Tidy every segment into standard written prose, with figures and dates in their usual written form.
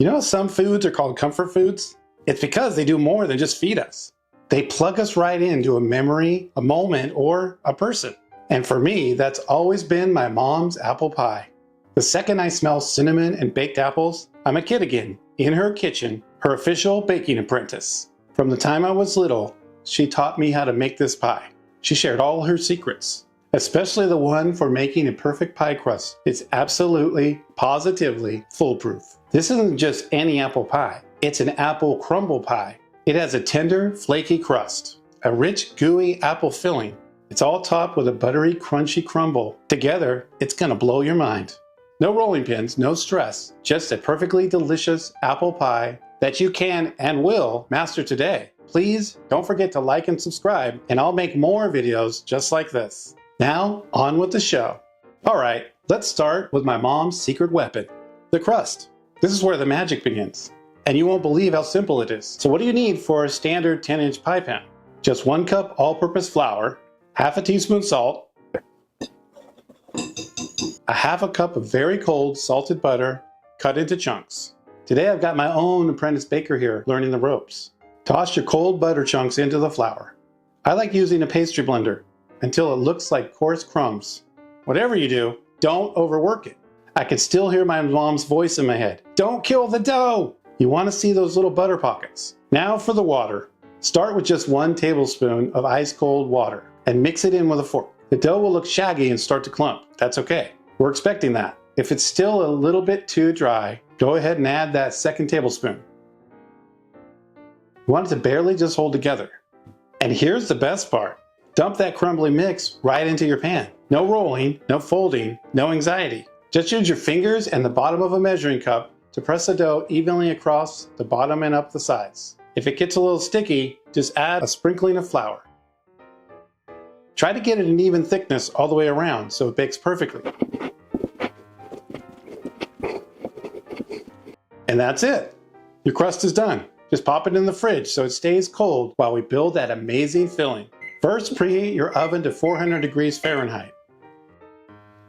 You know, some foods are called comfort foods? It's because they do more than just feed us. They plug us right into a memory, a moment, or a person. And for me, that's always been my mom's apple pie. The second I smell cinnamon and baked apples, I'm a kid again, in her kitchen, her official baking apprentice. From the time I was little, she taught me how to make this pie. She shared all her secrets, especially the one for making a perfect pie crust. It's absolutely, positively foolproof. This isn't just any apple pie. It's an apple crumble pie. It has a tender, flaky crust, a rich, gooey apple filling. It's all topped with a buttery, crunchy crumble. Together, it's gonna blow your mind. No rolling pins, no stress, just a perfectly delicious apple pie that you can and will master today. Please don't forget to like and subscribe, and I'll make more videos just like this. Now, on with the show. All right, let's start with my mom's secret weapon, the crust. This is where the magic begins, and you won't believe how simple it is. So what do you need for a standard 10-inch pie pan? Just 1 cup all-purpose flour, half a teaspoon salt, a half a cup of very cold salted butter cut into chunks. Today I've got my own apprentice baker here learning the ropes. Toss your cold butter chunks into the flour. I like using a pastry blender until it looks like coarse crumbs. Whatever you do, don't overwork it. I can still hear my mom's voice in my head. Don't kill the dough! You want to see those little butter pockets. Now for the water. Start with just 1 tablespoon of ice cold water and mix it in with a fork. The dough will look shaggy and start to clump. That's okay. We're expecting that. If it's still a little bit too dry, go ahead and add that 2nd tablespoon. You want it to barely just hold together. And here's the best part. Dump that crumbly mix right into your pan. No rolling, no folding, no anxiety. Just use your fingers and the bottom of a measuring cup to press the dough evenly across the bottom and up the sides. If it gets a little sticky, just add a sprinkling of flour. Try to get it an even thickness all the way around so it bakes perfectly. And that's it. Your crust is done. Just pop it in the fridge so it stays cold while we build that amazing filling. First, preheat your oven to 400 degrees Fahrenheit.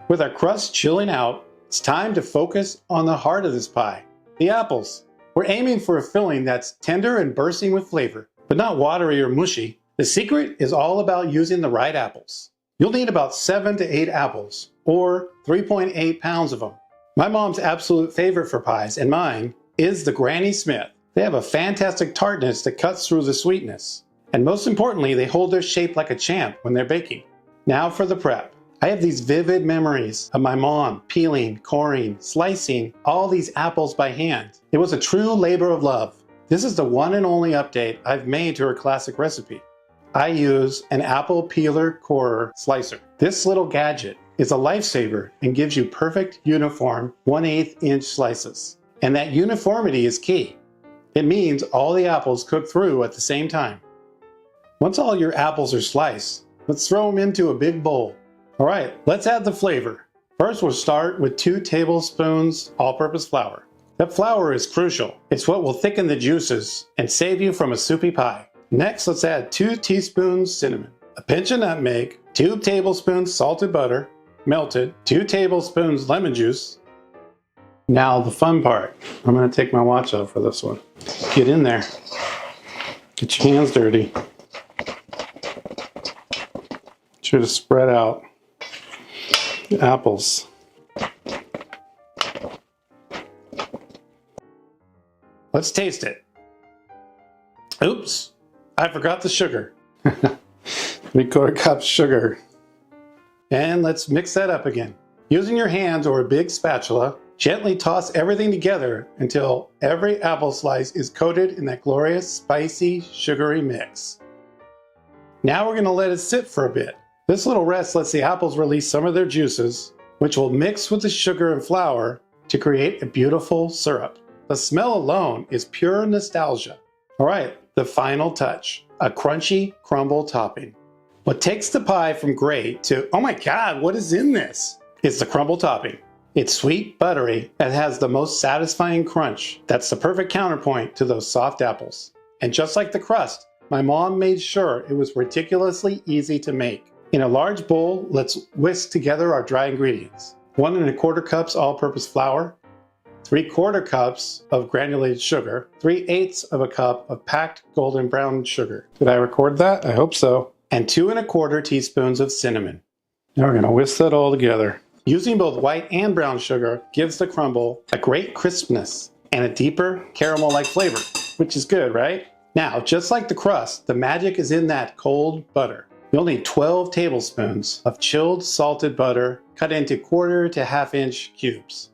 With our crust chilling out, it's time to focus on the heart of this pie, the apples. We're aiming for a filling that's tender and bursting with flavor, but not watery or mushy. The secret is all about using the right apples. You'll need about 7 to 8 apples, or 3.8 pounds of them. My mom's absolute favorite for pies, and mine, is the Granny Smith. They have a fantastic tartness that cuts through the sweetness. And most importantly, they hold their shape like a champ when they're baking. Now for the prep. I have these vivid memories of my mom peeling, coring, slicing all these apples by hand. It was a true labor of love. This is the one and only update I've made to her classic recipe. I use an apple peeler corer slicer. This little gadget is a lifesaver and gives you perfect uniform 1/8 inch slices. And that uniformity is key. It means all the apples cook through at the same time. Once all your apples are sliced, let's throw them into a big bowl. All right, let's add the flavor. First, we'll start with 2 tablespoons all-purpose flour. That flour is crucial. It's what will thicken the juices and save you from a soupy pie. Next, let's add 2 teaspoons cinnamon, a pinch of nutmeg, 2 tablespoons salted butter, melted, 2 tablespoons lemon juice. Now the fun part. I'm going to take my watch off for this one. Get in there. Get your hands dirty. Sure to spread out the apples. Let's taste it. Oops, I forgot the sugar. 3/4 cup sugar. And let's mix that up again. Using your hands or a big spatula, gently toss everything together until every apple slice is coated in that glorious, spicy, sugary mix. Now we're going to let it sit for a bit. This little rest lets the apples release some of their juices, which will mix with the sugar and flour to create a beautiful syrup. The smell alone is pure nostalgia. All right, the final touch, a crunchy crumble topping. What takes the pie from great to, oh my God, what is in this? It's the crumble topping. It's sweet, buttery, and has the most satisfying crunch. That's the perfect counterpoint to those soft apples. And just like the crust, my mom made sure it was ridiculously easy to make. In a large bowl, let's whisk together our dry ingredients. 1 1/4 cups all-purpose flour, 3/4 cups of granulated sugar, 3/8 of a cup of packed golden brown sugar. Did I record that? I hope so. And 2 1/4 teaspoons of cinnamon. Now we're going to whisk that all together. Using both white and brown sugar gives the crumble a great crispness and a deeper caramel-like flavor, which is good, right? Now, just like the crust, the magic is in that cold butter. You'll need 12 tablespoons of chilled salted butter cut into 1/4 to 1/2 inch cubes.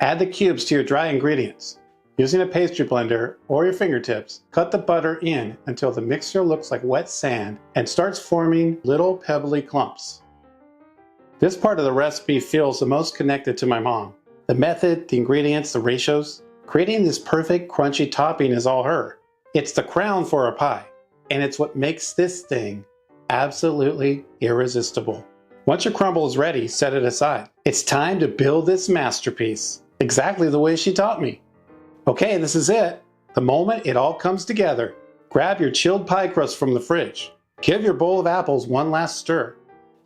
Add the cubes to your dry ingredients. Using a pastry blender or your fingertips, cut the butter in until the mixture looks like wet sand and starts forming little pebbly clumps. This part of the recipe feels the most connected to my mom. The method, the ingredients, the ratios. Creating this perfect crunchy topping is all her. It's the crown for a pie, and it's what makes this thing absolutely irresistible. Once your crumble is ready, set it aside. It's time to build this masterpiece, exactly the way she taught me. Okay, this is it. The moment it all comes together. Grab your chilled pie crust from the fridge. Give your bowl of apples one last stir.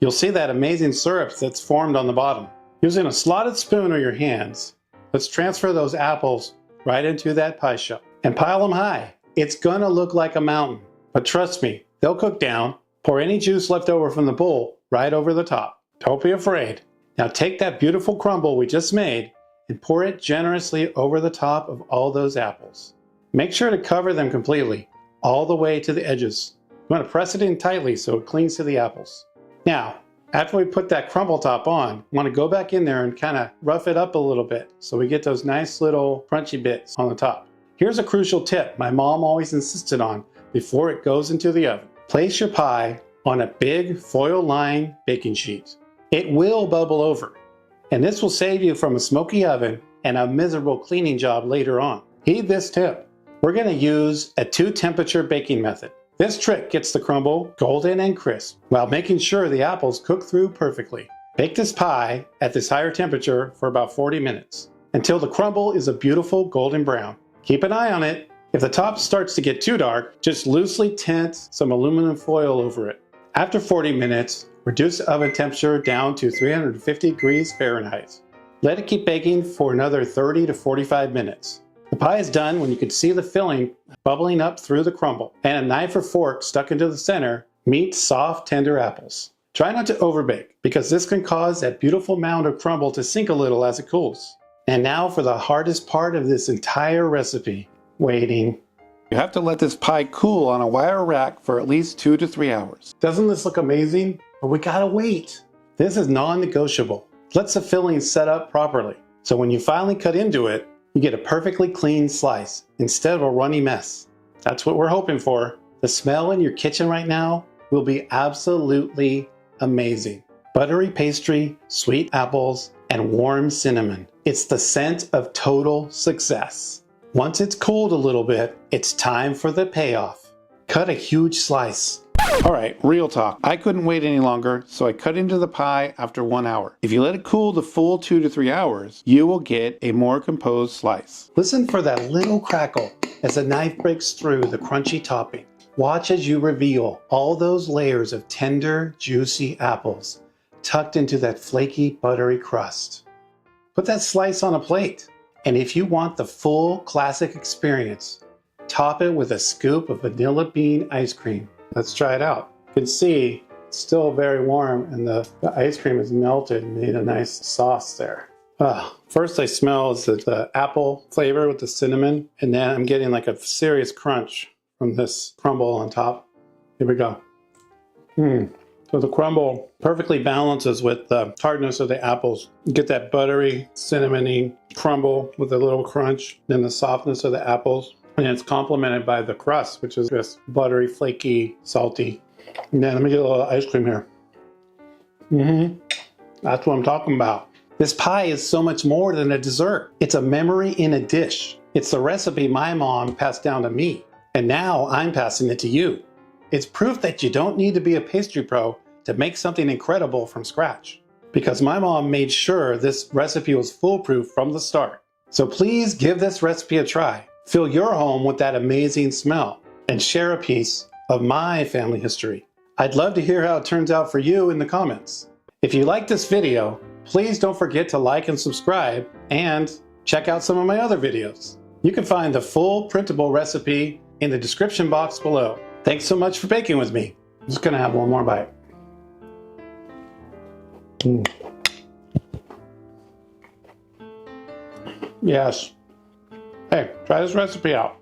You'll see that amazing syrup that's formed on the bottom. Using a slotted spoon or your hands, let's transfer those apples right into that pie shell and pile them high. It's gonna look like a mountain, but trust me, they'll cook down. Pour any juice left over from the bowl right over the top. Don't be afraid. Now take that beautiful crumble we just made and pour it generously over the top of all those apples. Make sure to cover them completely, all the way to the edges. You want to press it in tightly so it clings to the apples. Now, after we put that crumble top on, I want to go back in there and kind of rough it up a little bit so we get those nice little crunchy bits on the top. Here's a crucial tip my mom always insisted on before it goes into the oven. Place your pie on a big foil-lined baking sheet. It will bubble over, and this will save you from a smoky oven and a miserable cleaning job later on. Heed this tip. We're going to use a 2-temperature baking method. This trick gets the crumble golden and crisp while making sure the apples cook through perfectly. Bake this pie at this higher temperature for about 40 minutes until the crumble is a beautiful golden brown. Keep an eye on it. If the top starts to get too dark, just loosely tint some aluminum foil over it. After 40 minutes, reduce the oven temperature down to 350 degrees Fahrenheit. Let it keep baking for another 30 to 45 minutes. The pie is done when you can see the filling bubbling up through the crumble, and a knife or fork stuck into the center meets soft, tender apples. Try not to overbake, because this can cause that beautiful mound of crumble to sink a little as it cools. And now for the hardest part of this entire recipe, waiting. You have to let this pie cool on a wire rack for at least 2 to 3 hours. Doesn't this look amazing? But we gotta wait. This is non-negotiable. Let the filling set up properly. So when you finally cut into it, you get a perfectly clean slice instead of a runny mess. That's what we're hoping for. The smell in your kitchen right now will be absolutely amazing. Buttery pastry, sweet apples, and warm cinnamon. It's the scent of total success. Once it's cooled a little bit, it's time for the payoff. Cut a huge slice. Alright, real talk. I couldn't wait any longer, so I cut into the pie after 1 hour. If you let it cool the full 2 to 3 hours, you will get a more composed slice. Listen for that little crackle as the knife breaks through the crunchy topping. Watch as you reveal all those layers of tender, juicy apples tucked into that flaky, buttery crust. Put that slice on a plate. And if you want the full classic experience, top it with a scoop of vanilla bean ice cream. Let's try it out. You can see it's still very warm and the ice cream is melted and made a nice sauce there. First I smell is the apple flavor with the cinnamon, and then I'm getting like a serious crunch from this crumble on top. Here we go. So the crumble perfectly balances with the tartness of the apples. You get that buttery, cinnamony crumble with a little crunch, then the softness of the apples. And it's complemented by the crust, which is just buttery, flaky, salty. And then let me get a little ice cream here. That's what I'm talking about. This pie is so much more than a dessert. It's a memory in a dish. It's the recipe my mom passed down to me, and now I'm passing it to you. It's proof that you don't need to be a pastry pro to make something incredible from scratch, because my mom made sure this recipe was foolproof from the start. So please give this recipe a try. Fill your home with that amazing smell and share a piece of my family history. I'd love to hear how it turns out for you in the comments. If you like this video, please don't forget to like and subscribe, and check out some of my other videos. You can find the full printable recipe in the description box below. Thanks so much for baking with me. I'm just gonna have one more bite. Yes. Hey, try this recipe out.